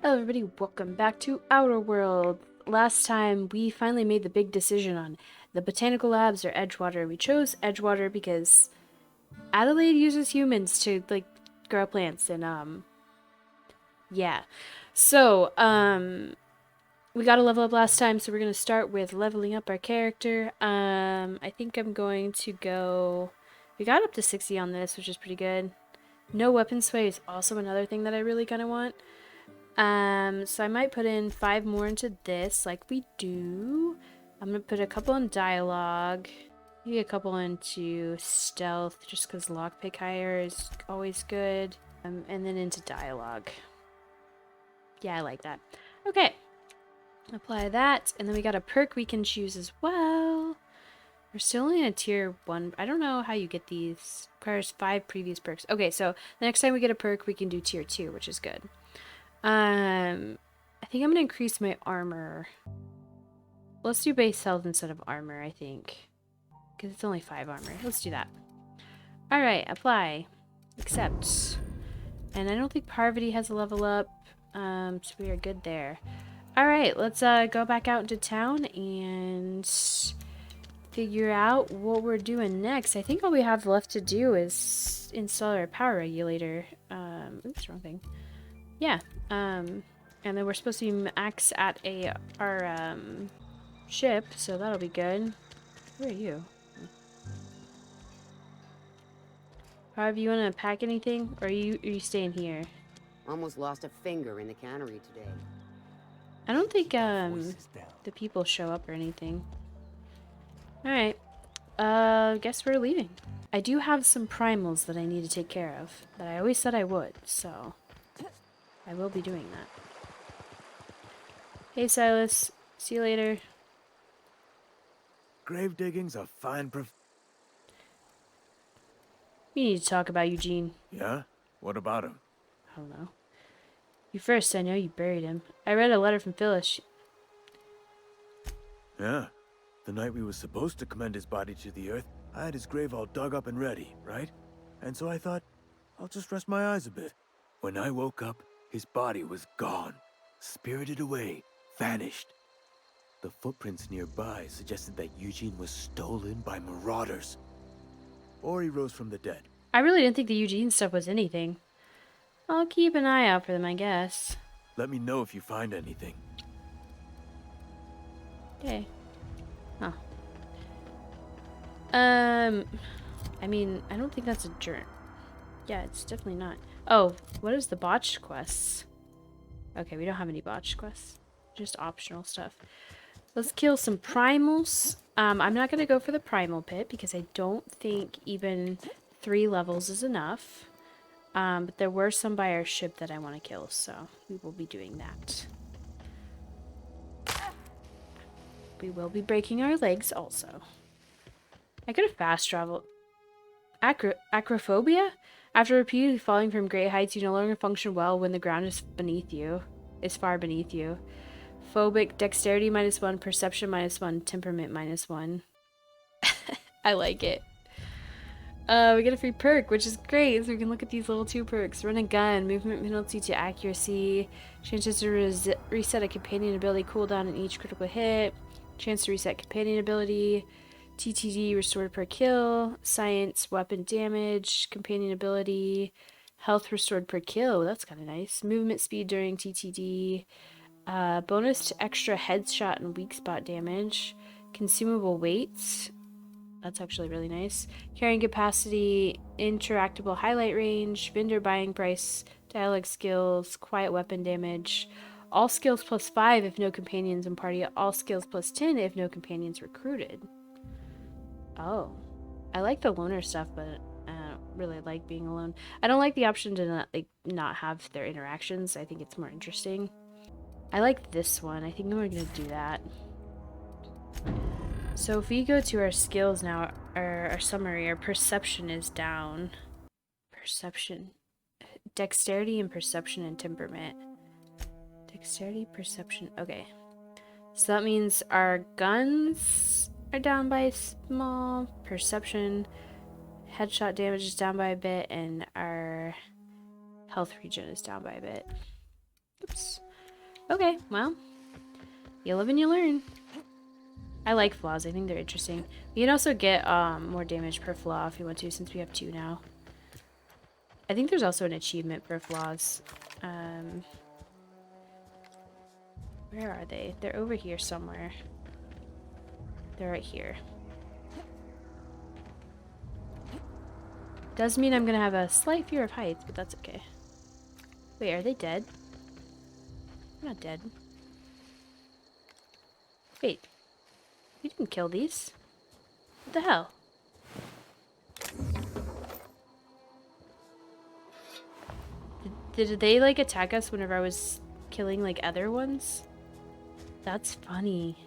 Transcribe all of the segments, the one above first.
Hello everybody, welcome back to Outer World. Last time we finally made the big decision on the botanical labs or Edgewater. We chose Edgewater because Adelaide uses humans to grow plants and yeah. So, we got a level up last time, so we're gonna start with leveling up our character. I think I'm going to go, we got up to 60 on this, which is pretty good. No weapon sway is also another thing that I really kinda want. So I might put in 5 more into this, like we do. I'm gonna put a couple in dialogue, maybe a couple into stealth, just because lockpick higher is always good. And then into dialogue. Yeah, I like that. Okay, apply that, and then we got a perk we can choose as well. We're still in a tier 1. I don't know how you get these. Requires 5 previous perks. Okay, so the next time we get a perk, we can do tier 2, which is good. I think I'm gonna increase my armor. Let's do base health instead of armor, I think. Because it's only 5 armor. Let's do that. Alright, apply. Accept. And I don't think Parvati has a level up. So we are good there. Alright, let's go back out into town and figure out what we're doing next. I think all we have left to do is install our power regulator. Oops, wrong thing. Yeah, and then we're supposed to be max at our ship, so that'll be good. Where are you? However, you want to pack anything, or are you staying here? Almost lost a finger in the cannery today. I don't think the people show up or anything. All right, guess we're leaving. I do have some primals that I need to take care of that I always said I would, so I will be doing that. Hey Silas, see you later. Grave digging's a fine We need to talk about Eugene. Yeah? What about him? I don't know. You first, I know you buried him. I read a letter from Phyllis. Yeah. The night we were supposed to commend his body to the earth, I had his grave all dug up and ready, right? And so I thought, I'll just rest my eyes a bit. When I woke up, his body was gone. Spirited away. Vanished. The footprints nearby suggested that Eugene was stolen by marauders. Or he rose from the dead. I really didn't think the Eugene stuff was anything. I'll keep an eye out for them, I guess. Let me know if you find anything. Okay. Huh. I mean, I don't think that's a journal. Yeah, it's definitely not. Oh, what is the botched quests? Okay, we don't have any botched quests. Just optional stuff. Let's kill some primals. I'm not going to go for the primal pit because I don't think even 3 levels is enough. But there were some by our ship that I want to kill, so we will be doing that. We will be breaking our legs also. I could have fast traveled. Acrophobia? After repeatedly falling from great heights, you no longer function well when the ground is beneath you. Is far beneath you. Phobic, dexterity -1, perception -1, temperament -1. I like it. We get a free perk, which is great, so we can look at these little 2 perks. Run and gun, movement penalty to accuracy, chances to reset a companion ability cooldown in each critical hit, chance to reset companion ability, TTD restored per kill, science, weapon damage, companion ability, health restored per kill, that's kind of nice, movement speed during TTD, bonus to extra headshot and weak spot damage, consumable weights. That's actually really nice. Carrying capacity, interactable highlight range, vendor buying price, dialogue skills, quiet weapon damage. All skills +5 if no companions in party. All skills +10 if no companions recruited. Oh. I like the loner stuff, but I don't really like being alone. I don't like the option to not have their interactions. I think it's more interesting. I like this one. I think we're going to do that. So if we go to our skills now, our summary, our perception is down. Perception. Dexterity and perception and temperament. Dexterity, perception. Okay. So that means our guns are down by small. Perception. Headshot damage is down by a bit. And our health regen is down by a bit. Oops. Okay, well, you live and you learn. I like flaws. I think they're interesting. You can also get more damage per flaw if you want to, since we have 2 now. I think there's also an achievement for flaws. Where are they? They're over here somewhere. They're right here. Does mean I'm gonna have a slight fear of heights, but that's okay. Wait, are they dead? They're not dead. Wait. We didn't kill these. What the hell? Did they, like, attack us whenever I was killing, like, other ones? That's funny.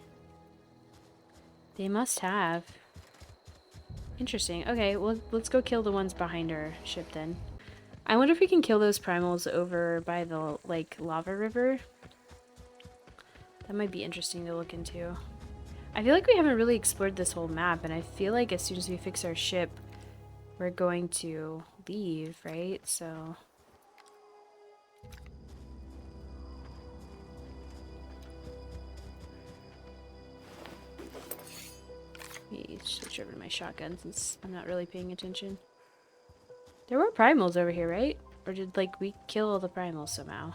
They must have. Interesting. Okay, well, let's go kill the ones behind our ship then. I wonder if we can kill those primals over by the, like, lava river. That might be interesting to look into. I feel like we haven't really explored this whole map, and I feel like as soon as we fix our ship, we're going to leave, right? So... let me switch over to my shotgun since I'm not really paying attention. There were primals over here, right? Or did, like, we kill all the primals somehow?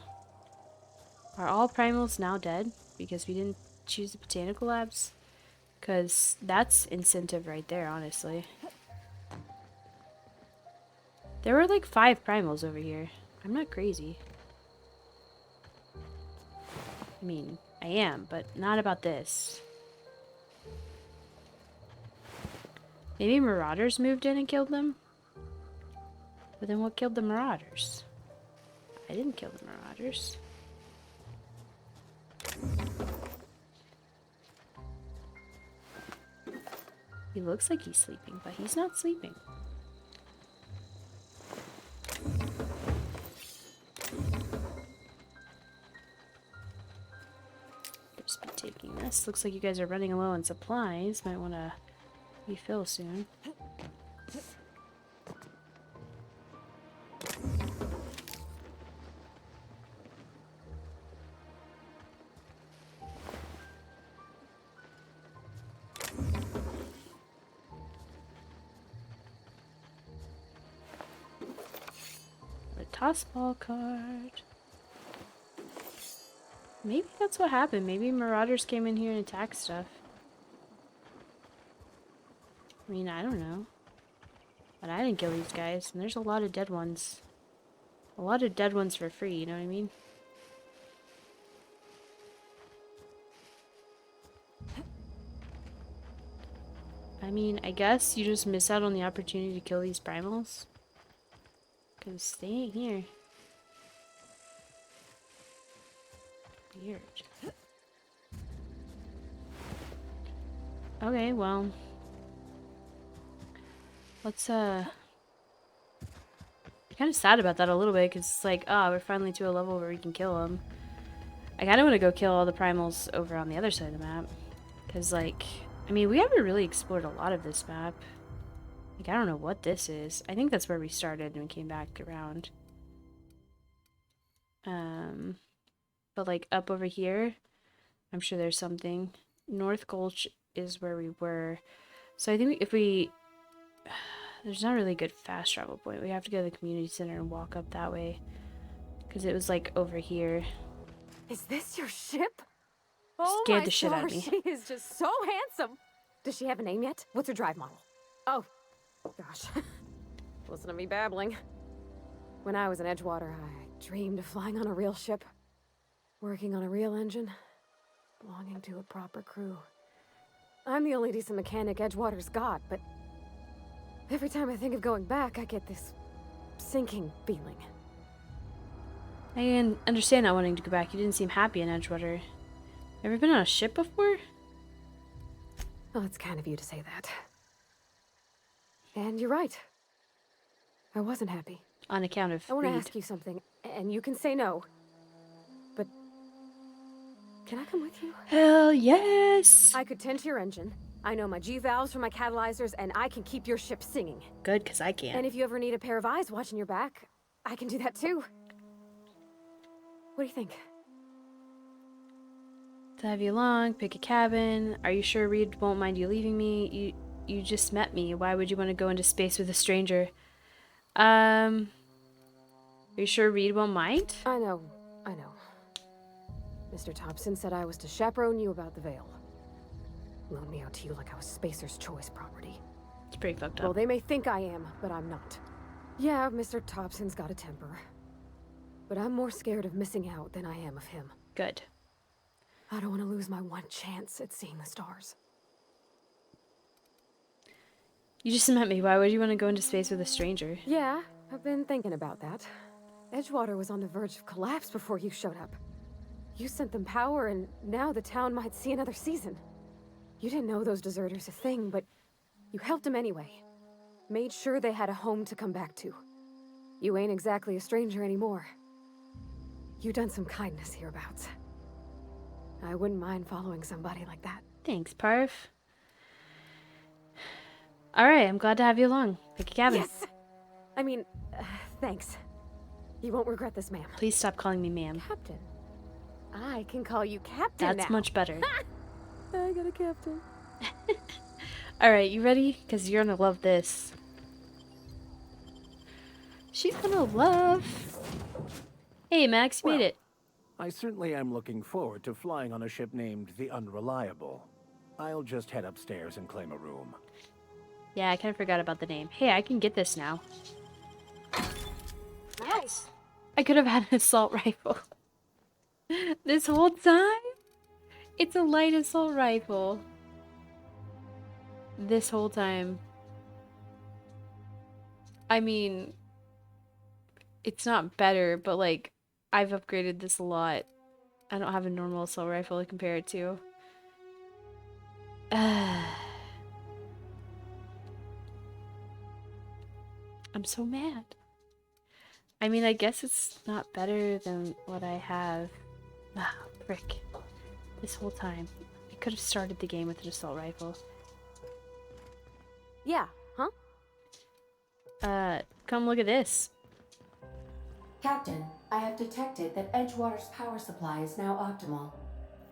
Are all primals now dead because we didn't choose the botanical labs? Because that's incentive right there, honestly. There were like 5 primals over here. I'm not crazy. I mean, I am, but not about this. Maybe marauders moved in and killed them? But then what killed the marauders? I didn't kill the marauders. He looks like he's sleeping, but he's not sleeping. Just be taking this. Looks like you guys are running low on supplies. Might want to refill soon. Toss ball card. Maybe that's what happened. Maybe marauders came in here and attacked stuff. I mean, I don't know. But I didn't kill these guys, and there's a lot of dead ones. A lot of dead ones for free, you know what I mean? I mean, I guess you just miss out on the opportunity to kill these primals. Because they ain't here. Weird. Okay, well. Let's, I'm kind of sad about that a little bit, because it's like, oh, we're finally to a level where we can kill them. I kind of want to go kill all the primals over on the other side of the map. Because, like, I mean, we haven't really explored a lot of this map. Like, I don't know what this is. I think that's where we started and we came back around. But, like, up over here, I'm sure there's something. North Gulch is where we were. So I think if we... There's not really a good fast travel point. We have to go to the community center and walk up that way. Because it was, like, over here. Is this your ship? Scared the shit out of me. She is just so handsome. Does she have a name yet? What's her drive model? Oh, gosh. Listen to me babbling. When I was in Edgewater, I dreamed of flying on a real ship. Working on a real engine. Belonging to a proper crew. I'm the only decent mechanic Edgewater's got, but... every time I think of going back, I get this... sinking feeling. I can understand not wanting to go back. You didn't seem happy in Edgewater. Ever been on a ship before? Well, it's kind of you to say that. And you're right. I wasn't happy. On account of I want to Reed. ask you something, and you can say no. But... can I come with you? Hell yes! I could tend to your engine. I know my G-valves from my catalyzers, and I can keep your ship singing. Good, because I can't. And if you ever need a pair of eyes watching your back, I can do that too. What do you think? To have you along, pick a cabin. Are you sure Reed won't mind you leaving me? You just met me. Why would you want to go into space with a stranger? Are you sure Reed won't mind? I know. Mr. Thompson said I was to chaperone you about the Veil. Loan me out to you like I was Spacer's choice property. It's pretty fucked Well, up. they may think I am, but I'm not. Yeah, Mr. Thompson's got a temper. But I'm more scared of missing out than I am of him. Good. I don't want to lose my one chance at seeing the stars. You just met me. Why would you want to go into space with a stranger? Yeah, I've been thinking about that. Edgewater was on the verge of collapse before you showed up. You sent them power, and now the town might see another season. You didn't know those deserters a thing, but you helped them anyway. Made sure they had a home to come back to. You ain't exactly a stranger anymore. You done some kindness hereabouts. I wouldn't mind following somebody like that. Thanks, Parv. Alright, I'm glad to have you along. Pick a cabin. Yes! I mean, thanks. You won't regret this, ma'am. Please stop calling me ma'am. Captain. I can call you Captain That's now. much better. I got a captain. Alright, you ready? Because you're gonna love this. She's gonna love... Hey, Max, you made it. I certainly am looking forward to flying on a ship named the Unreliable. I'll just head upstairs and claim a room. Yeah, I kind of forgot about the name. Hey, I can get this now. Nice. I could have had an assault rifle. This whole time? It's a light assault rifle. This whole time. I mean, it's not better, but like, I've upgraded this a lot. I don't have a normal assault rifle to compare it to. I'm so mad. I mean, I guess it's not better than what I have. Ah, frick. This whole time. I could have started the game with an assault rifle. Yeah, huh? Come look at this. Captain, I have detected that Edgewater's power supply is now optimal.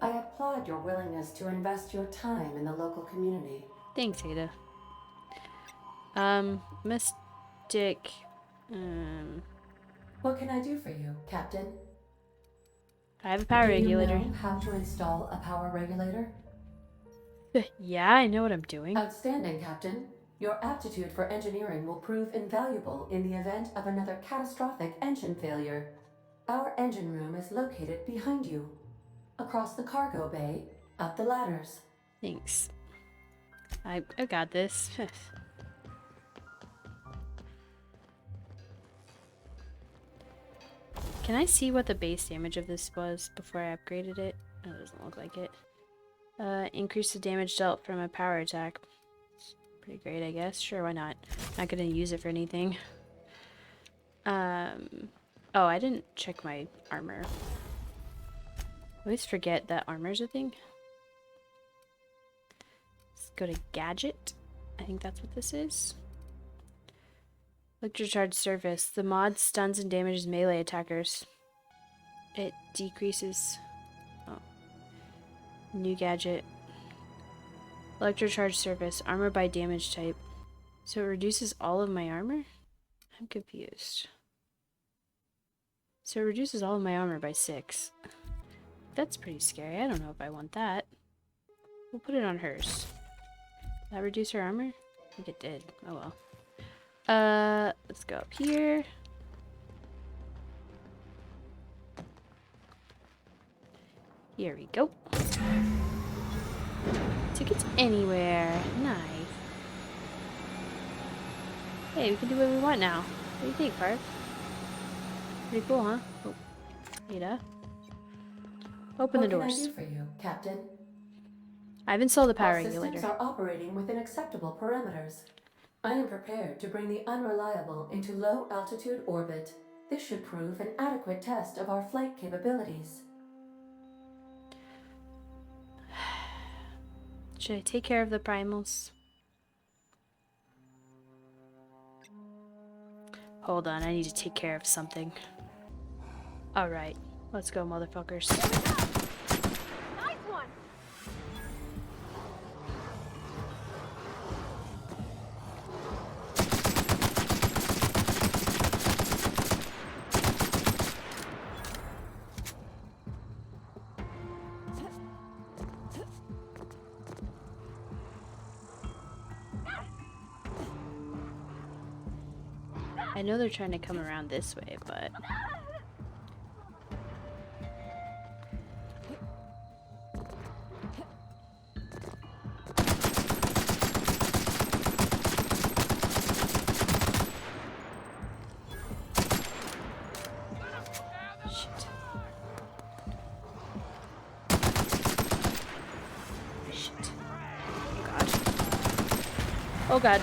I applaud your willingness to invest your time in the local community. Thanks, Ada. Mystic. What can I do for you, Captain? I have a power regulator. Do you know how to install a power regulator? Yeah, I know what I'm doing. Outstanding, Captain. Your aptitude for engineering will prove invaluable in the event of another catastrophic engine failure. Our engine room is located behind you. Across the cargo bay, up the ladders. Thanks. I got this. Can I see what the base damage of this was before I upgraded it? Oh, it doesn't look like it. Increase the damage dealt from a power attack. Pretty great, I guess. Sure, why not? Not gonna use it for anything. Oh, I didn't check my armor. I always forget that armor's a thing. Let's go to gadget. I think that's what this is. Electrocharge surface. The mod stuns and damages melee attackers. It decreases... Oh. New gadget. Electrocharge surface. Armor by damage type. So it reduces all of my armor? I'm confused. So it reduces all of my armor by 6. That's pretty scary. I don't know if I want that. We'll put it on hers. Did that reduce her armor? I think it did. Oh well. Let's go up here. Here we go. Tickets anywhere. Nice. Hey, we can do what we want now. What do you think, Parv? Pretty cool, huh? Oh, Ada. Open the doors. What can I do for you, Captain? I've installed the power Our regulator. systems are operating within acceptable parameters. I am prepared to bring the Unreliable into low-altitude orbit. This should prove an adequate test of our flight capabilities. Should I take care of the primals? Hold on, I need to take care of something. Alright, let's go, motherfuckers. Nice one. I know they're trying to come around this way, but... Shit. Shit. Oh god. Oh god.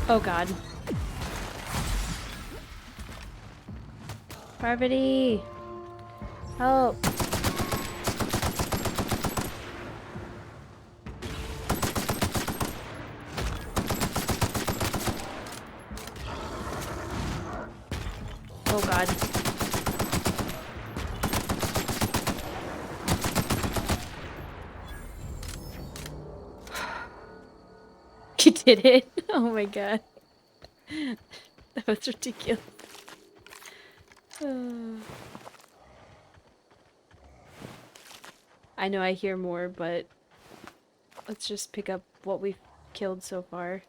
Oh god. Parvati! Help! Oh god. You did it! Oh my god. That was ridiculous. I know I hear more, but let's just pick up what we've killed so far.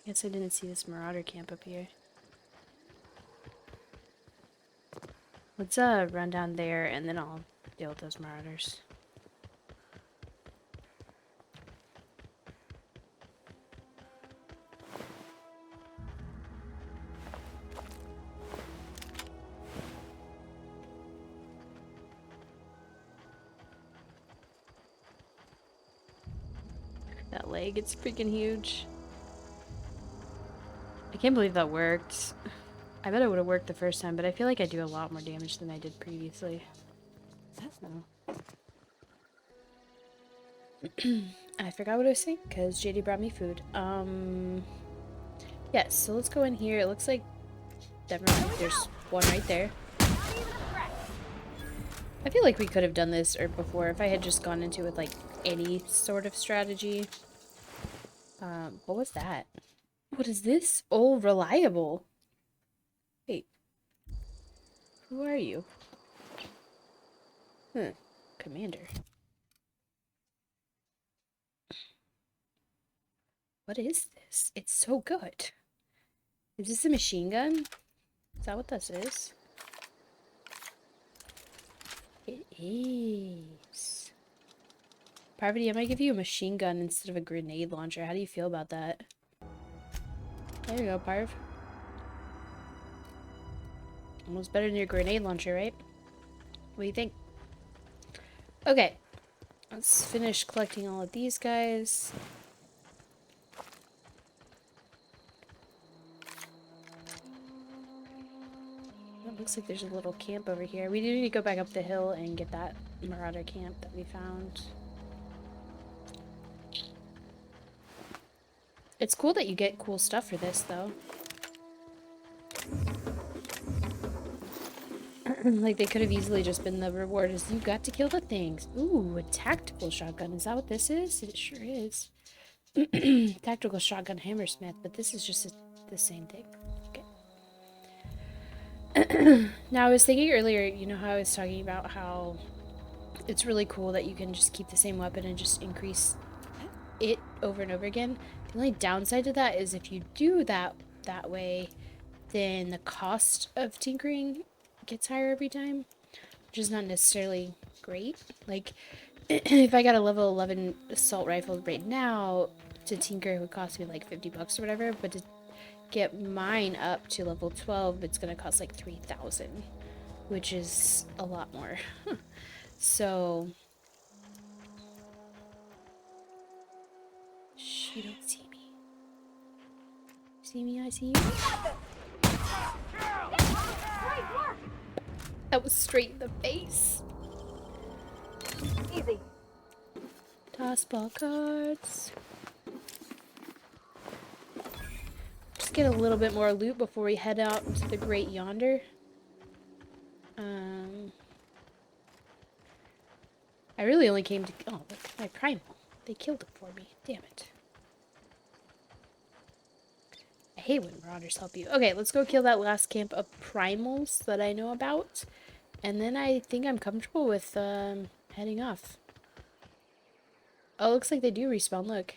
Guess I didn't see this marauder camp up here. Let's run down there and then I'll deal with those marauders. That leg, it's freaking huge. I can't believe that worked. I bet it would have worked the first time, but I feel like I do a lot more damage than I did previously. So. I forgot what I was saying, because JD brought me food. Yes, so let's go in here. It looks like definitely there's one right there. I feel like we could have done this before if I had just gone into it with like any sort of strategy. What was that? What is this? Oh, reliable. Wait. Who are you? Commander. What is this? It's so good. Is this a machine gun? Is that what this is? It is. Parvati, I might give you a machine gun instead of a grenade launcher. How do you feel about that? There you go, Parv. Almost better than your grenade launcher, right? What do you think? Okay. Let's finish collecting all of these guys. It looks like there's a little camp over here. We do need to go back up the hill and get that marauder camp that we found. It's cool that you get cool stuff for this, though. Like, they could have easily just been the reward is you got to kill the things. Ooh, a tactical shotgun. Is that what this is? It sure is. Tactical shotgun hammersmith, but this is just the same thing. Okay. Now, I was thinking earlier, you know how I was talking about how it's really cool that you can just keep the same weapon and just increase it over and over again. The only downside to that is if you do that way, then the cost of tinkering gets higher every time, which is not necessarily great. Like, if I got a level 11 assault rifle right now, to tinker it would cost me like $50 or whatever, but to get mine up to level 12, it's gonna cost like 3,000, which is a lot more. So, shh, you don't see me. See me, I see you. That was straight in the face. Easy. Toss ball cards. Just get a little bit more loot before we head out into the great yonder. I really only came to... Oh, look, my primal. They killed it for me. Damn it. I hate when marauders help you. Okay, let's go kill that last camp of primals that I know about. And then I think I'm comfortable with heading off. Oh, looks like they do respawn. Look.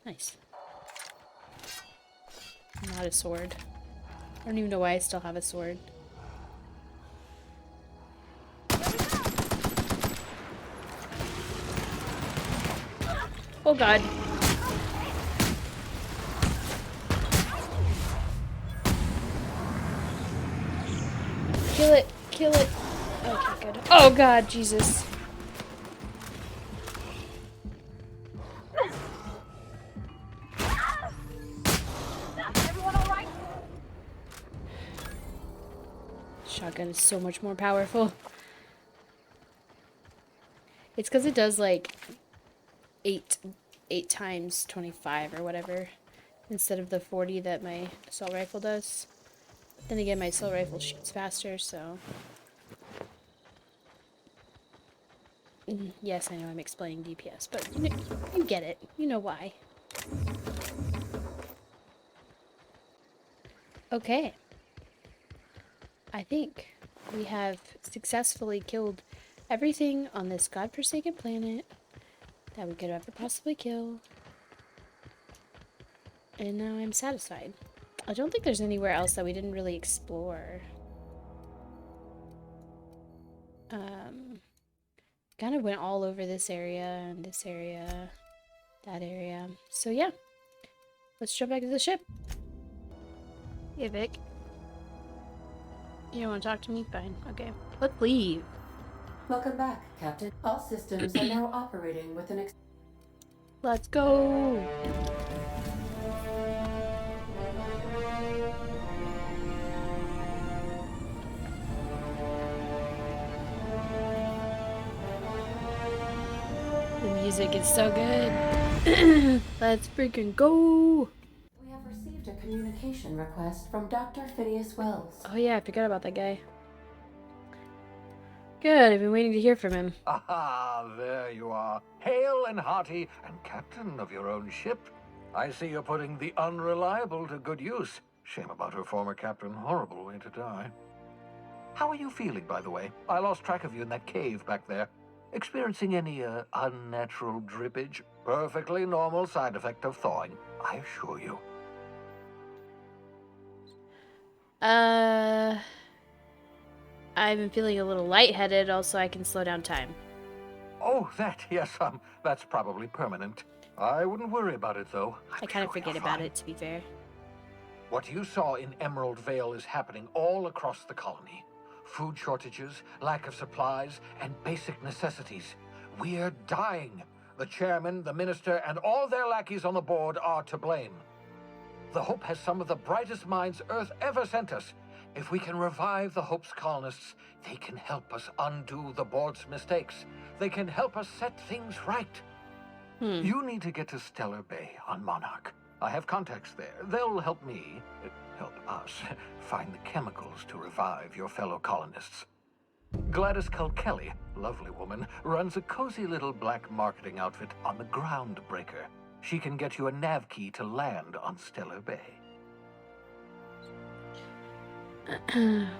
Nice. Not a sword. I don't even know why I still have a sword. Oh god. Kill it. Kill it. Okay, good. Oh god, Jesus. Everyone all right? Shotgun is so much more powerful. It's because it does like 8 times 25 or whatever instead of the 40 that my assault rifle does. Then again, my assault rifle shoots faster, so... Yes, I know I'm explaining DPS, but you get it. You know why. Okay. I think we have successfully killed everything on this godforsaken planet that we could ever possibly kill. And now I'm satisfied. I don't think there's anywhere else that we didn't really explore. Kind of went all over this area and this area, that area. So yeah, let's jump back to the ship. Hey Vic. You don't want to talk to me? Fine. Okay. Let's leave. Welcome back, Captain. All systems are now operating with an Let's go. The music is so good. Let's freaking go. We have received a communication request from Dr. Phineas Wells. Oh yeah, I forgot about that guy. Good, I've been waiting to hear from him. Aha, there you are. Hale and hearty, and captain of your own ship. I see you're putting the Unreliable to good use. Shame about her former captain. Horrible way to die. How are you feeling, by the way? I lost track of you in that cave back there. Experiencing any, unnatural drippage? Perfectly normal side effect of thawing, I assure you. I've been feeling a little lightheaded, also I can slow down time. Oh, yes, that's probably permanent. I wouldn't worry about it, though. I kind of forget about it, to be fair. What you saw in Emerald Vale is happening all across the colony. Food shortages, lack of supplies, and basic necessities. We're dying. The chairman, the minister, and all their lackeys on the board are to blame. The Hope has some of the brightest minds Earth ever sent us. If we can revive the Hope's colonists, they can help us undo the board's mistakes. They can help us set things right. You need to get to Stellar Bay on Monarch. I have contacts there. They'll help me, help us, find the chemicals to revive your fellow colonists. Gladys Kelly, lovely woman, runs a cozy little black marketing outfit on the Groundbreaker. She can get you a nav key to land on Stellar Bay.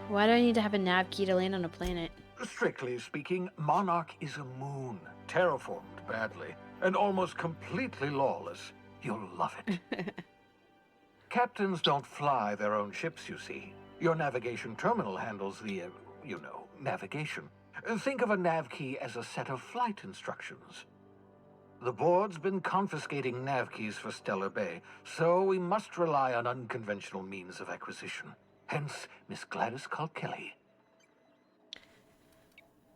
Why do I need to have a nav key to land on a planet? Strictly speaking, Monarch is a moon, terraformed badly, and almost completely lawless. You'll love it. Captains don't fly their own ships, you see. Your navigation terminal handles the, navigation. Think of a nav key as a set of flight instructions. The board's been confiscating nav keys for Stellar Bay, so we must rely on unconventional means of acquisition. Hence, Miss Gladys Kelly.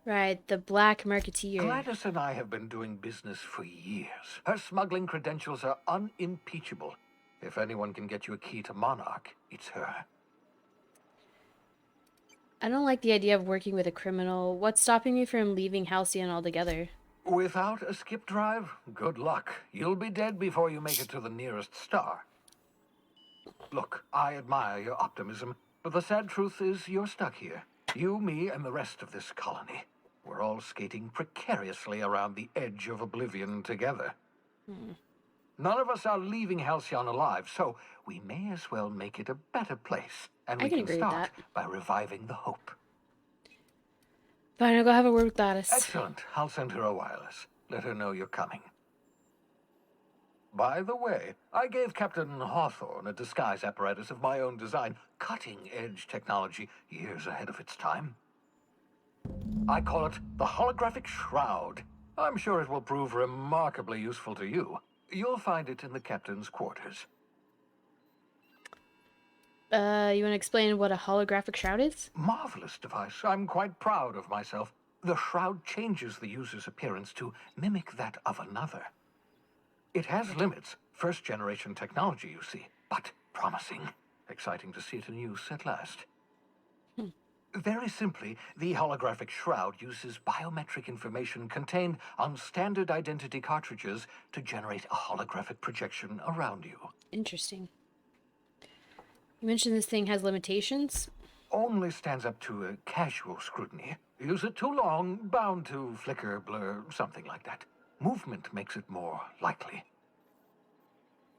Right, the Black Marketeer. Gladys and I have been doing business for years. Her smuggling credentials are unimpeachable. If anyone can get you a key to Monarch, it's her. I don't like the idea of working with a criminal. What's stopping me from leaving Halcyon altogether? Without a skip drive, good luck. You'll be dead before you make it to the nearest star. Look, I admire your optimism, but the sad truth is you're stuck here. You, me, and the rest of this colony. We're all skating precariously around the edge of oblivion together. None of us are leaving Halcyon alive, so we may as well make it a better place. And I we can can agree with start that. by reviving the hope. Fine, I'll go have a word with Gladys. Excellent. I'll send her a wireless. Let her know you're coming. By the way, I gave Captain Hawthorne a disguise apparatus of my own design, cutting-edge technology years ahead of its time. I call it the Holographic Shroud. I'm sure it will prove remarkably useful to you. You'll find it in the captain's quarters. You want to explain what a holographic shroud is? Marvelous device. I'm quite proud of myself. The shroud changes the user's appearance to mimic that of another. It has limits. First-generation technology, you see, but promising. Exciting to see it in use at last. Very simply, the holographic shroud uses biometric information contained on standard identity cartridges to generate a holographic projection around you. Interesting. You mentioned this thing has limitations? Only stands up to a casual scrutiny. Use it too long, bound to flicker, blur, something like that. Movement makes it more likely.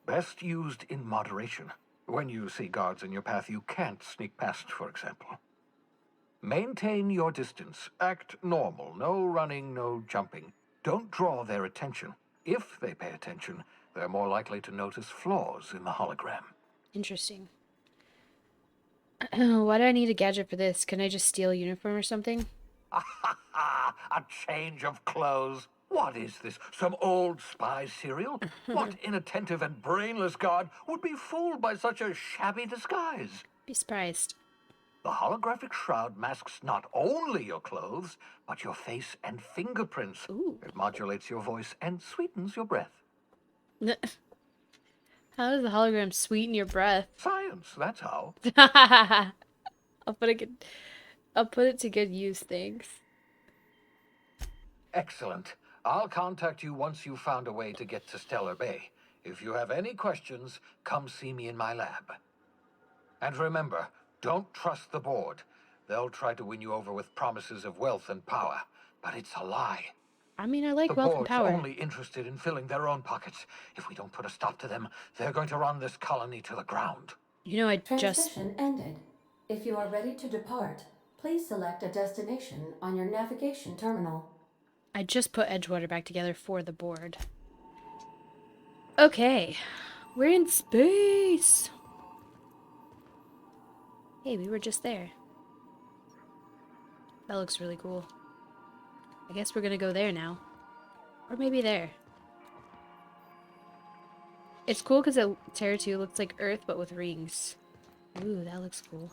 Best used in moderation. When you see guards in your path you can't sneak past, for example. Maintain your distance. Act normal. No running, no jumping. Don't draw their attention. If they pay attention, they're more likely to notice flaws in the hologram. Interesting. Why do I need a gadget for this? Can I just steal a uniform or something? A change of clothes. What is this? Some old spy serial? What inattentive and brainless guard would be fooled by such a shabby disguise? Be surprised. The holographic shroud masks not only your clothes, but your face and fingerprints. Ooh. It modulates your voice and sweetens your breath. How does the hologram sweeten your breath? Science, that's how. I'll put it to good use, thanks. Excellent. I'll contact you once you've found a way to get to Stellar Bay. If you have any questions, come see me in my lab. And remember, don't trust the board. They'll try to win you over with promises of wealth and power, but it's a lie. I mean, I like The wealth and board's power. only interested in filling their own pockets. If we don't put a stop to them, they're going to run this colony to the ground. You know, I just... Transition ended. If you are ready to depart, please select a destination on your navigation terminal. I just put Edgewater back together for the board. Okay. We're in space! Hey, we were just there. That looks really cool. I guess we're gonna go there now. Or maybe there. It's cool because Terra 2 looks like Earth, but with rings. Ooh, that looks cool.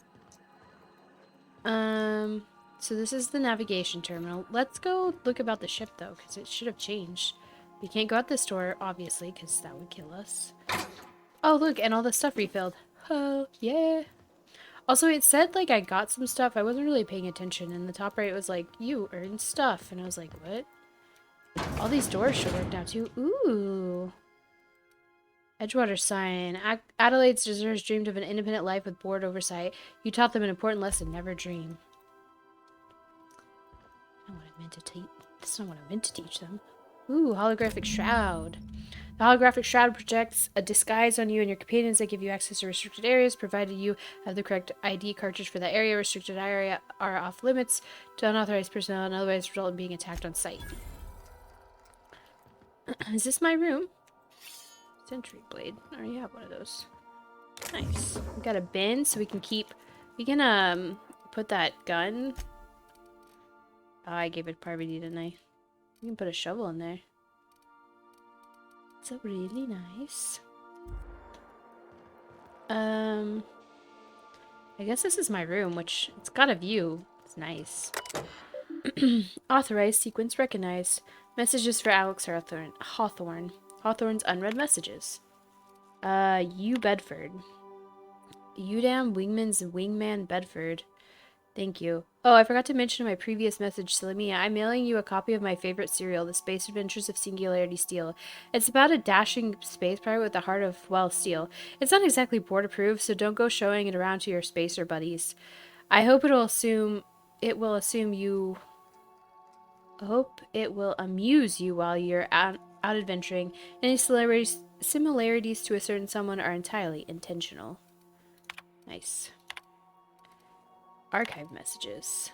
So this is the navigation terminal. Let's go look about the ship, though, because it should have changed. We can't go out this door, obviously, because that would kill us. Oh, look, and all the stuff refilled. Oh, yeah. Also, it said, like, I got some stuff. I wasn't really paying attention. And the top right was like, you earned stuff. And I was like, what? All these doors should work now, too. Ooh. Edgewater sign. Adelaide's deserters dreamed of an independent life with board oversight. You taught them an important lesson. Never dream. That's not what I meant to teach them. Ooh, holographic shroud. The holographic shroud projects a disguise on you and your companions that give you access to restricted areas, provided you have the correct ID cartridge for that area. Restricted area are off limits to unauthorized personnel and otherwise result in being attacked on sight. Is this my room? Sentry blade. I already have one of those. Nice. We got a bin so we can put that gun. Oh, I gave it Parvati, didn't I? You can put a shovel in there. It's really nice. I guess this is my room, which it's got a view. It's nice. Authorized sequence recognized. Messages for Alex Hawthorne. Hawthorne's unread messages. U Bedford. Udam Wingman's Wingman Bedford. Thank you. Oh, I forgot to mention in my previous message, Salimia, I'm mailing you a copy of my favorite serial, The Space Adventures of Singularity Steel. It's about a dashing space pirate with the heart of, well, steel. It's not exactly board approved, so don't go showing it around to your spacer buddies. I hope it will amuse you while you're out adventuring. Any similarities to a certain someone are entirely intentional. Nice. Archive messages.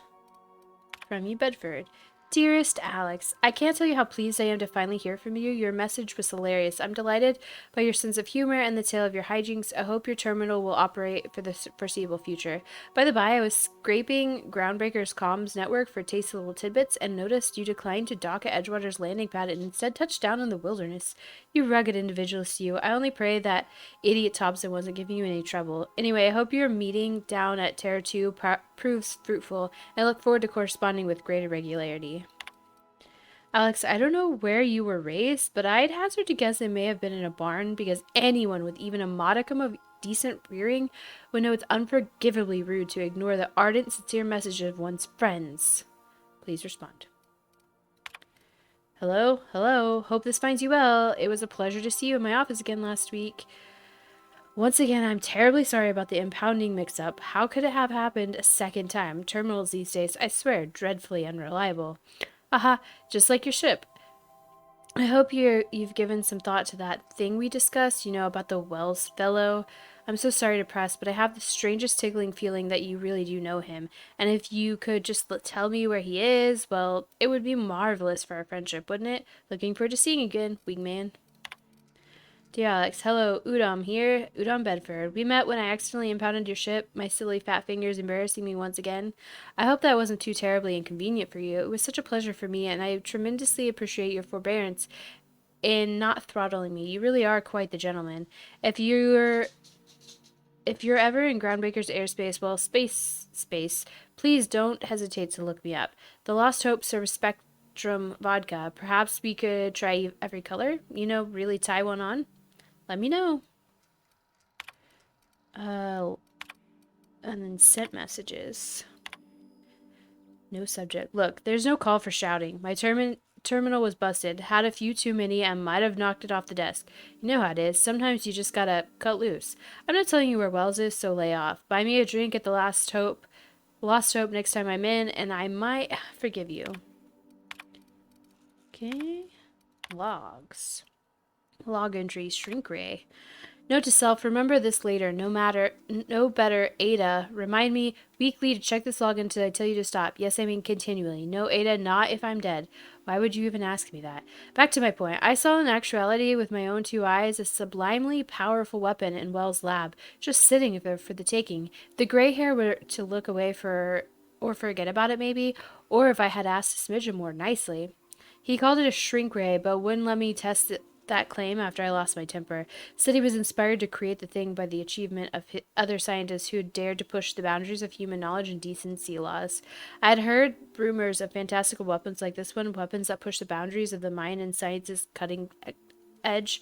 From you, Bedford. Dearest Alex, I can't tell you how pleased I am to finally hear from you. Your message was hilarious. I'm delighted by your sense of humor and the tale of your hijinks. I hope your terminal will operate for the foreseeable future. By the by, I was scraping Groundbreaker's comms network for tasty little tidbits and noticed you declined to dock at Edgewater's landing pad and instead touched down in the wilderness. You rugged individualist, you. I only pray that idiot Thompson wasn't giving you any trouble. Anyway, I hope your meeting down at Terra 2 proves fruitful, and I look forward to corresponding with greater regularity. Alex, I don't know where you were raised, but I'd hazard to guess it may have been in a barn because anyone with even a modicum of decent rearing would know it's unforgivably rude to ignore the ardent, sincere message of one's friends. Please respond. Hello? Hello? Hope this finds you well. It was a pleasure to see you in my office again last week. Once again, I'm terribly sorry about the impounding mix-up. How could it have happened a second time? Terminals these days, I swear, dreadfully unreliable. Aha, just like your ship. I hope you've given some thought to that thing we discussed, about the Wells fellow. I'm so sorry to press, but I have the strangest tickling feeling that you really do know him. And if you could just tell me where he is, well, it would be marvelous for our friendship, wouldn't it? Looking forward to seeing you again, wingman. Dear Alex, hello, Udom here, Udom Bedford. We met when I accidentally impounded your ship, my silly fat fingers embarrassing me once again. I hope that wasn't too terribly inconvenient for you. It was such a pleasure for me, and I tremendously appreciate your forbearance in not throttling me. You really are quite the gentleman. If you're ever in Groundbreaker's airspace, well, space, please don't hesitate to look me up. The Lost Hope serves Spectrum vodka. Perhaps we could try every color, really tie one on. Let me know. And then sent messages. No subject. Look, there's no call for shouting. My terminal was busted. Had a few too many and might have knocked it off the desk. You know how it is. Sometimes you just gotta cut loose. I'm not telling you where Wells is, so lay off. Buy me a drink at the Lost Hope next time I'm in, and I might forgive you. Okay. Logs. Log entry, shrink ray. Note to self, remember this later. No better, Ada. Remind me weekly to check this log until I tell you to stop. Yes, I mean continually. No, Ada, not if I'm dead. Why would you even ask me that? Back to my point. I saw in actuality with my own two eyes a sublimely powerful weapon in Wells' lab, just sitting there for the taking. If the gray hair were to look away or forget about it maybe, or if I had asked a smidgen more nicely. He called it a shrink ray, but wouldn't let me test that claim after I lost my temper. Said he was inspired to create the thing by the achievement of other scientists who had dared to push the boundaries of human knowledge and decency laws. I had heard rumors of fantastical weapons like this one, weapons that push the boundaries of the mind and science's cutting edge,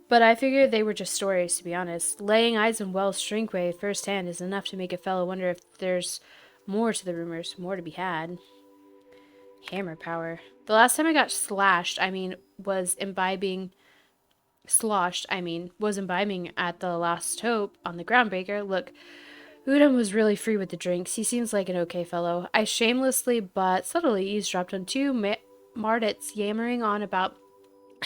but I figured they were just stories, to be honest. Laying eyes on Wells' shrinkway firsthand is enough to make a fellow wonder if there's more to the rumors, more to be had. Hammer power. The last time I got was imbibing at the Last Hope on the Groundbreaker. Look, Udom was really free with the drinks. He seems like an okay fellow. I shamelessly but subtly eavesdropped on two Mardets yammering on about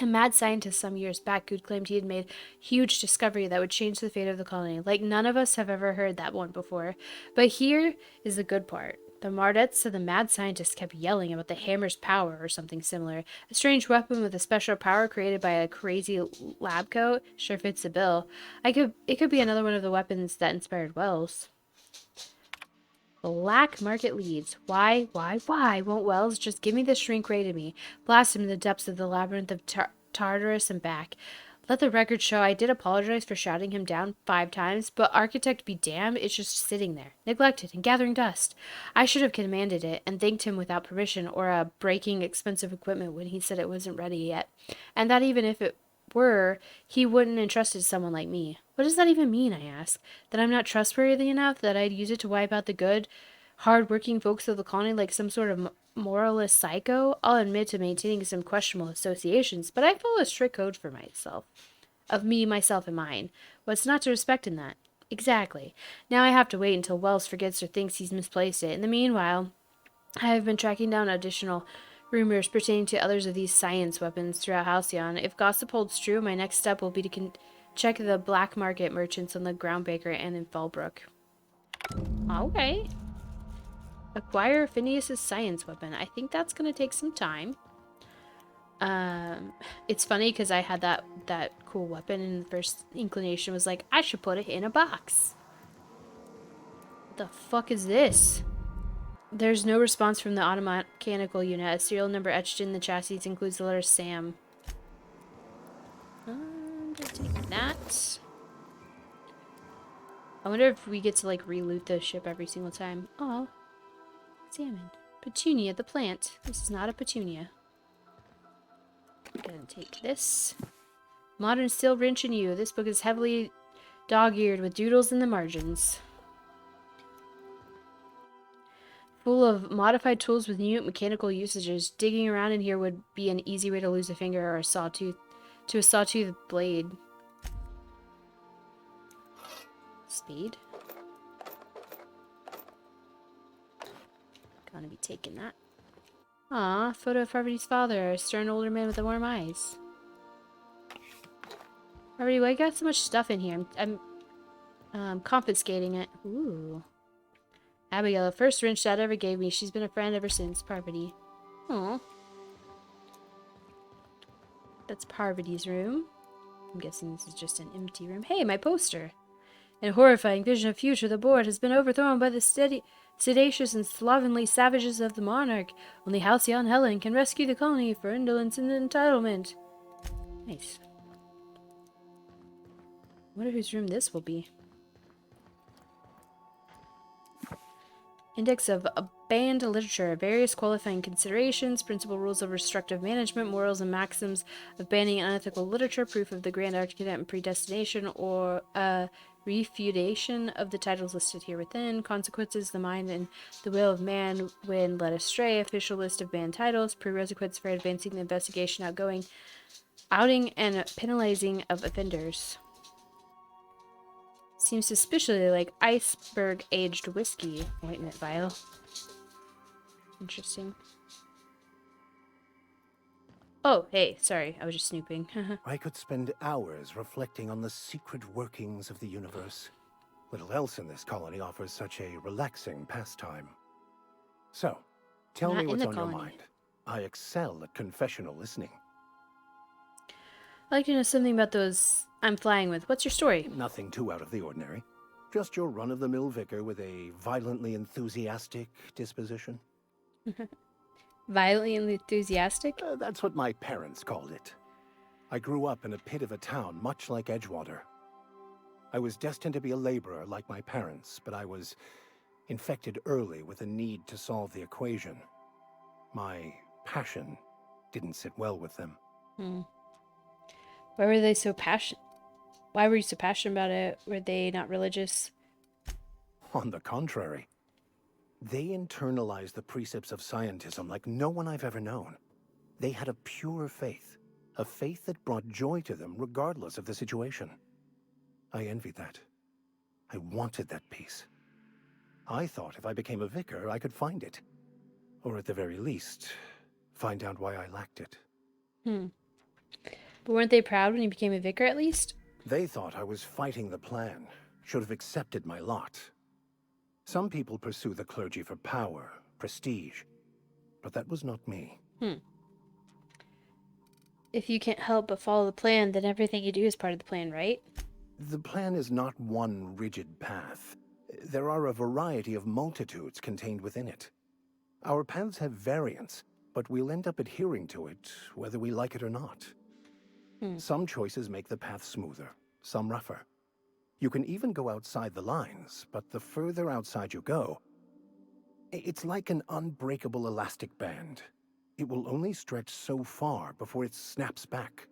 a mad scientist some years back who'd claimed he had made a huge discovery that would change the fate of the colony. Like, none of us have ever heard that one before. But here is the good part. The Mardets said the mad scientist kept yelling about the hammer's power or something similar. A strange weapon with a special power created by a crazy lab coat sure fits the bill. It could be another one of the weapons that inspired Wells. Black market leads. Why won't Wells just give me the shrink ray to me? Blast him in the depths of the labyrinth of Tartarus and back. Let the record show I did apologize for shouting him down 5 times, but architect be damned, it's just sitting there, neglected and gathering dust. I should have commanded it and thanked him without permission or breaking expensive equipment when he said it wasn't ready yet. And that even if it were, he wouldn't entrust it to someone like me. What does that even mean, I ask? That I'm not trustworthy enough, that I'd use it to wipe out the good hard-working folks of the colony like some sort of moralist psycho. I'll admit to maintaining some questionable associations, but I follow a strict code for myself. Of me, myself, and mine. What's not to respect in that? Exactly. Now I have to wait until Wells forgets or thinks he's misplaced it. In the meanwhile, I have been tracking down additional rumors pertaining to others of these science weapons throughout Halcyon. If gossip holds true, my next step will be to check the black market merchants on the Groundbreaker and in Fallbrook. Okay. Acquire Phineas's science weapon. I think that's going to take some time. It's funny because I had that cool weapon, and the first inclination was like, I should put it in a box. What the fuck is this? There's no response from the automechanical unit. A serial number etched in the chassis includes the letter Sam. I'm gonna take that. I wonder if we get to like reloot the ship every single time. Oh, salmon. Petunia, the plant. This is not a petunia. I'm gonna take this. Modern Steel Wrench and You. This book is heavily dog-eared with doodles in the margins. Full of modified tools with new mechanical usages. Digging around in here would be an easy way to lose a finger or a sawtooth blade. Spade. Gonna be taking that. Aw, photo of Parvati's father, a stern older man with the warm eyes. Parvati, why you got so much stuff in here? I'm confiscating it. Ooh. Abigail, the first wrench Dad ever gave me. She's been a friend ever since. Parvati. Aw. That's Parvati's room. I'm guessing this is just an empty room. Hey, my poster! In a horrifying vision of future, the board has been overthrown by the sedacious and slovenly savages of the monarch. Only Halcyon Helen can rescue the colony for indolence and entitlement. Nice. Wonder whose room this will be. Index of banned literature, various qualifying considerations, principal rules of restrictive management, morals and maxims of banning unethical literature, proof of the grand architect and predestination, or refutation of the titles listed here within, consequences, the mind and the will of man when led astray, official list of banned titles, prerequisites for advancing the investigation, outing and penalizing of offenders. Seems suspiciously like iceberg-aged whiskey ointment vial. Interesting. Oh, hey, sorry. I was just snooping. I could spend hours reflecting on the secret workings of the universe. Little else in this colony offers such a relaxing pastime. So, tell Not me what's in the on your colony. mind. I excel at confessional listening. I'd like to know something about those I'm flying with. What's your story? Nothing too out of the ordinary. Just your run-of-the-mill vicar with a violently enthusiastic disposition. Violently enthusiastic? That's what my parents called it. I grew up in a pit of a town much like Edgewater. I was destined to be a laborer like my parents, but I was infected early with a need to solve the equation. My passion didn't sit well with them. Why were they so passionate? Why were you so passionate about it? Were they not religious? On the contrary, they internalized the precepts of scientism like no one I've ever known. They had a pure faith, a faith that brought joy to them regardless of the situation. I envied that. I wanted that peace. I thought if I became a vicar, I could find it. Or at the very least, find out why I lacked it. But weren't they proud when you became a vicar at least? They thought I was fighting the plan, should have accepted my lot. Some people pursue the clergy for power, prestige, but that was not me. If you can't help but follow the plan, then everything you do is part of the plan, right? The plan is not one rigid path. There are a variety of multitudes contained within it. Our paths have variance, but we'll end up adhering to it, whether we like it or not. Some choices make the path smoother, some rougher. You can even go outside the lines, but the further outside you go, it's like an unbreakable elastic band. It will only stretch so far before it snaps back.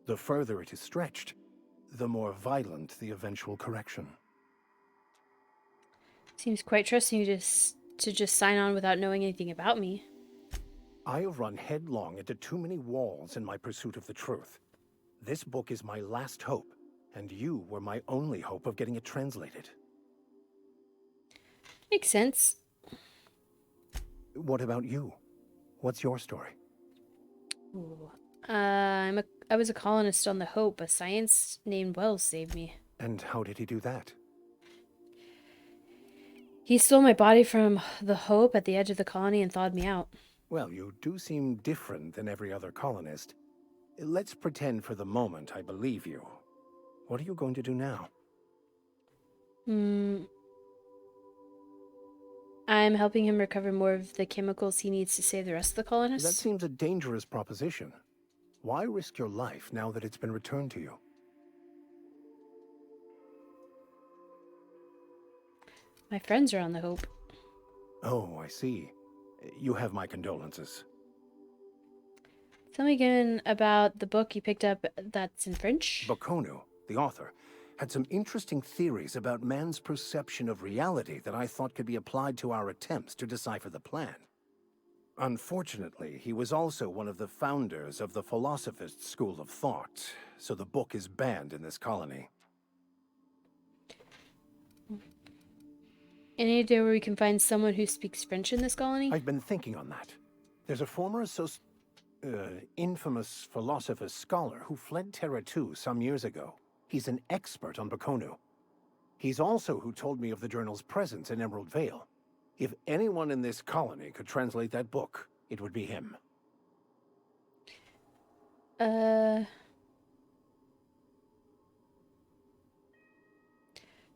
The further it is stretched, the more violent the eventual correction. Seems quite trusting you to to just sign on without knowing anything about me. I have run headlong into too many walls in my pursuit of the truth. This book is my last hope, and you were my only hope of getting it translated. Makes sense. What about you? What's your story? Ooh. I was a colonist on the Hope. A science named Wells saved me. And how did he do that? He stole my body from the Hope at the edge of the colony and thawed me out. Well, you do seem different than every other colonist. Let's pretend for the moment I believe you. What are you going to do now? I'm helping him recover more of the chemicals he needs to save the rest of the colonists. That seems a dangerous proposition. Why risk your life now that it's been returned to you? My friends are on the Hope. Oh, I see. You have my condolences. Tell me again about the book you picked up that's in French. Baconu, the author, had some interesting theories about man's perception of reality that I thought could be applied to our attempts to decipher the plan. Unfortunately, he was also one of the founders of the Philosophist school of thought, so the book is banned in this colony. Any idea where we can find someone who speaks French in this colony? I've been thinking on that. There's a former infamous Philosophist scholar who fled Terra 2 some years ago. He's an expert on Baconu. He's also who told me of the journal's presence in Emerald Vale. If anyone in this colony could translate that book, it would be him.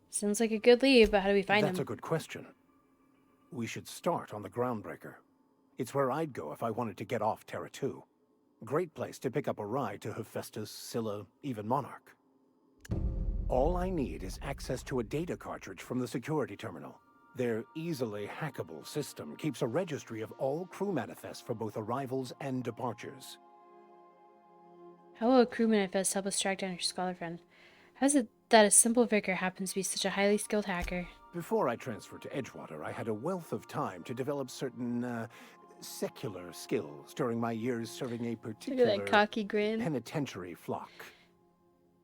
Sounds like a good lead, but how do we find him? That's a good question. We should start on the Groundbreaker. It's where I'd go if I wanted to get off Terra 2. Great place to pick up a ride to Hephaestus, Scylla, even Monarch. All I need is access to a data cartridge from the security terminal. Their easily hackable system keeps a registry of all crew manifests for both arrivals and departures. How will a crew manifest help us track down your scholar friend? How is it that a simple vicar happens to be such a highly skilled hacker? Before I transferred to Edgewater, I had a wealth of time to develop certain, secular skills during my years serving a particular Look at that cocky grin. penitentiary flock.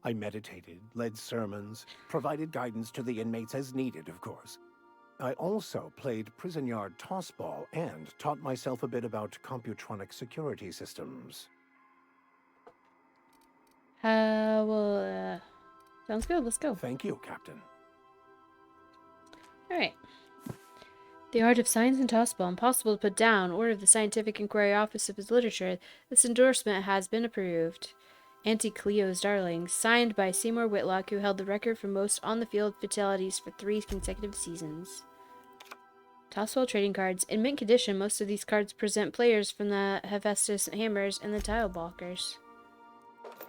I meditated, led sermons, provided guidance to the inmates as needed, of course. I also played prison yard tossball and taught myself a bit about computronic security systems. Sounds good. Let's go. Thank you, Captain. All right. The Art of Science and Tossball, impossible to put down. Order of the Scientific Inquiry Office of His Literature. This endorsement has been approved. Auntie Cleo's Darling, signed by Seymour Whitlock, who held the record for most on-the-field fatalities for 3 consecutive seasons. Tossball trading cards. In mint condition, most of these cards present players from the Hephaestus Hammers and the Tile Balkers.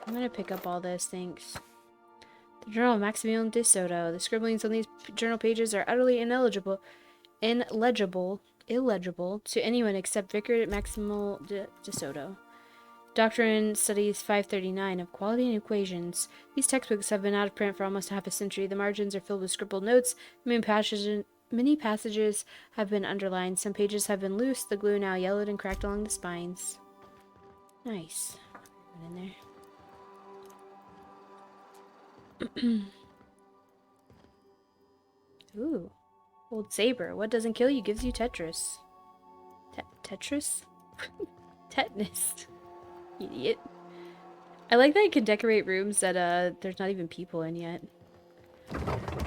I'm gonna pick up all this, thanks. The Journal of Maximilian de Soto. The scribblings on these journal pages are utterly illegible to anyone except Vicar Maximal de Soto. Doctrine Studies 539 of Quality and Equations. These textbooks have been out of print for almost half a century. The margins are filled with scribbled notes. Many passages have been underlined. Some pages have been loose. The glue now yellowed and cracked along the spines. Nice. Put in there. Ooh. Old Saber. What doesn't kill you gives you Tetris. Tetris? Tetanus. Idiot. I like that you can decorate rooms that there's not even people in yet.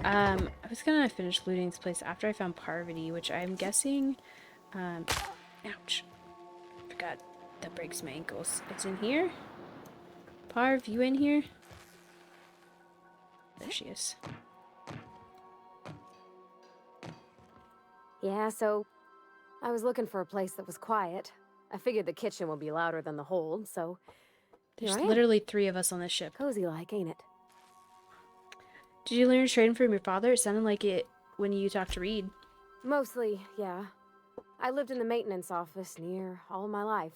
I was gonna finish looting this place after I found Parvati, which I'm guessing ouch. Forgot that breaks my ankles. It's in here? Parv, you in here? There she is. Yeah, so I was looking for a place that was quiet. I figured the kitchen would be louder than the hold, so There's here I am. literally 3 of us on this ship. Cozy like, ain't it? Did you learn trading from your father? It sounded like it when you talked to Reed. Mostly, yeah. I lived in the maintenance office near all my life.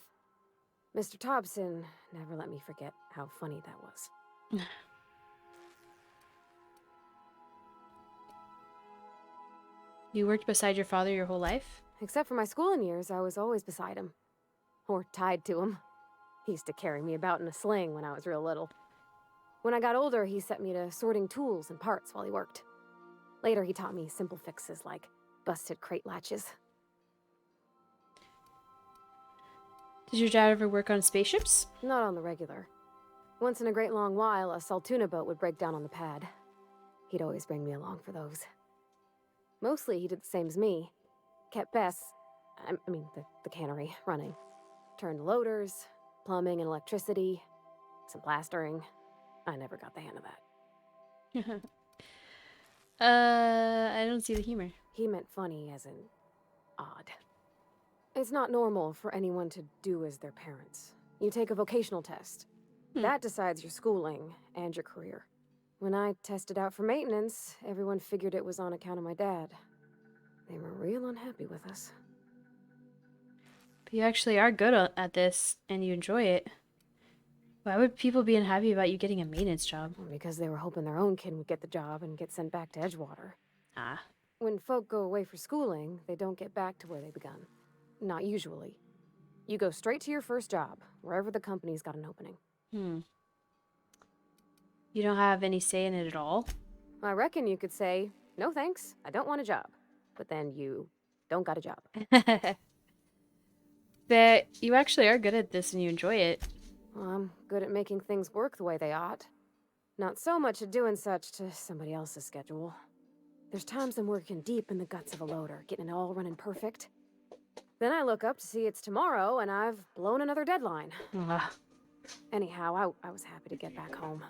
Mr. Thompson never let me forget how funny that was. You worked beside your father your whole life? Except for my schooling years, I was always beside him. Or tied to him. He used to carry me about in a sling when I was real little. When I got older, he set me to sorting tools and parts while he worked. Later, he taught me simple fixes like busted crate latches. Did your dad ever work on spaceships? Not on the regular. Once in a great long while, a Saltuna boat would break down on the pad. He'd always bring me along for those. Mostly, he did the same as me. Kept Bess, the cannery, running. Turned loaders, plumbing and electricity, some plastering. I never got the hang of that. I don't see the humor. He meant funny as in odd. It's not normal for anyone to do as their parents. You take a vocational test. That decides your schooling and your career. When I tested out for maintenance, everyone figured it was on account of my dad. They were real unhappy with us. But you actually are good at this, and you enjoy it. Why would people be unhappy about you getting a maintenance job? Well, because they were hoping their own kid would get the job and get sent back to Edgewater. Ah. When folk go away for schooling, they don't get back to where they begun. Not usually. You go straight to your first job, wherever the company's got an opening. You don't have any say in it at all? I reckon you could say, no thanks, I don't want a job. But then you don't got a job. But you actually are good at this and you enjoy it. Well, I'm good at making things work the way they ought. Not so much at doing such to somebody else's schedule. There's times I'm working deep in the guts of a loader, getting it all running perfect. Then I look up to see it's tomorrow and I've blown another deadline. Anyhow, I was happy to get back home.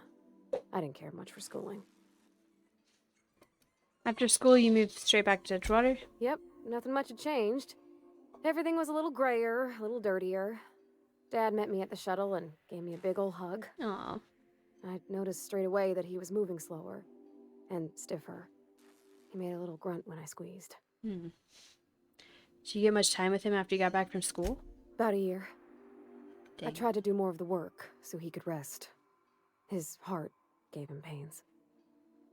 I didn't care much for schooling. After school, you moved straight back to Edgewater? Yep, nothing much had changed. Everything was a little grayer, a little dirtier. Dad met me at the shuttle and gave me a big ol' hug. Aw. I noticed straight away that he was moving slower and stiffer. He made a little grunt when I squeezed. Did you get much time with him after you got back from school? About a year. Dang. I tried to do more of the work so he could rest. His heart gave him pains.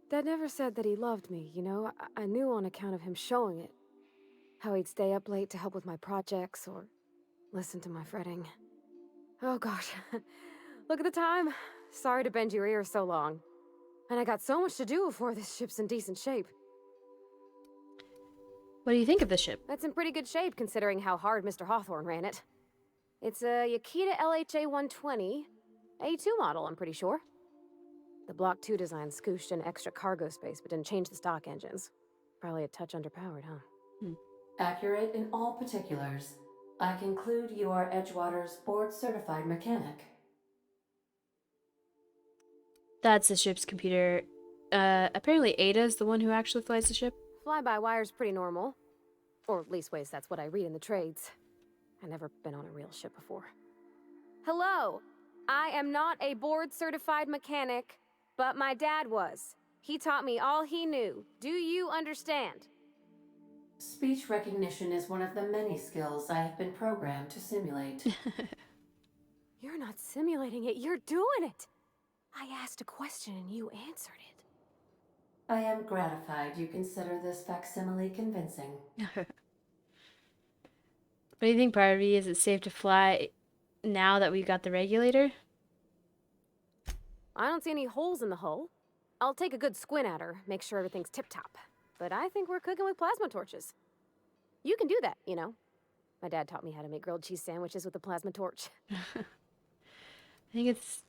Dad never said that he loved me, you know? I knew on account of him showing it. How he'd stay up late to help with my projects or listen to my fretting. Oh gosh, look at the time. Sorry to bend your ears so long. And I got so much to do before this ship's in decent shape. What do you think of the ship? That's in pretty good shape considering how hard Mr. Hawthorne ran it. It's a Yakita LHA 120, A2 model, I'm pretty sure. The Block 2 design scooshed in extra cargo space but didn't change the stock engines. Probably a touch underpowered, huh? Accurate in all particulars. I conclude you are Edgewater's board-certified mechanic. That's the ship's computer. Apparently Ada's the one who actually flies the ship. Fly-by-wire's pretty normal. Or leastways, that's what I read in the trades. I've never been on a real ship before. Hello! I am not a board-certified mechanic, but my dad was. He taught me all he knew. Do you understand? Speech recognition is one of the many skills I have been programmed to simulate. You're not simulating it, you're doing it! I asked a question and you answered it. I am gratified you consider this facsimile convincing. What do you think, Parvati? Is it safe to fly now that we got the regulator? I don't see any holes in the hull. I'll take a good squint at her, make sure everything's tip-top. But I think we're cooking with plasma torches. You can do that, you know. My dad taught me how to make grilled cheese sandwiches with a plasma torch. I think it's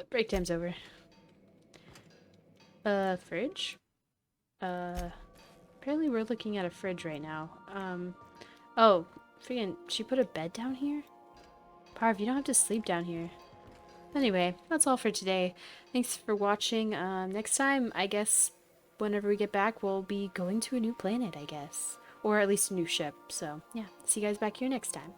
break time's over. Fridge? Apparently we're looking at a fridge right now. Oh, freaking, she put a bed down here? Parv, you don't have to sleep down here. Anyway, that's all for today. Thanks for watching. Next time, I guess, whenever we get back, we'll be going to a new planet, I guess. Or at least a new ship. So, yeah, see you guys back here next time.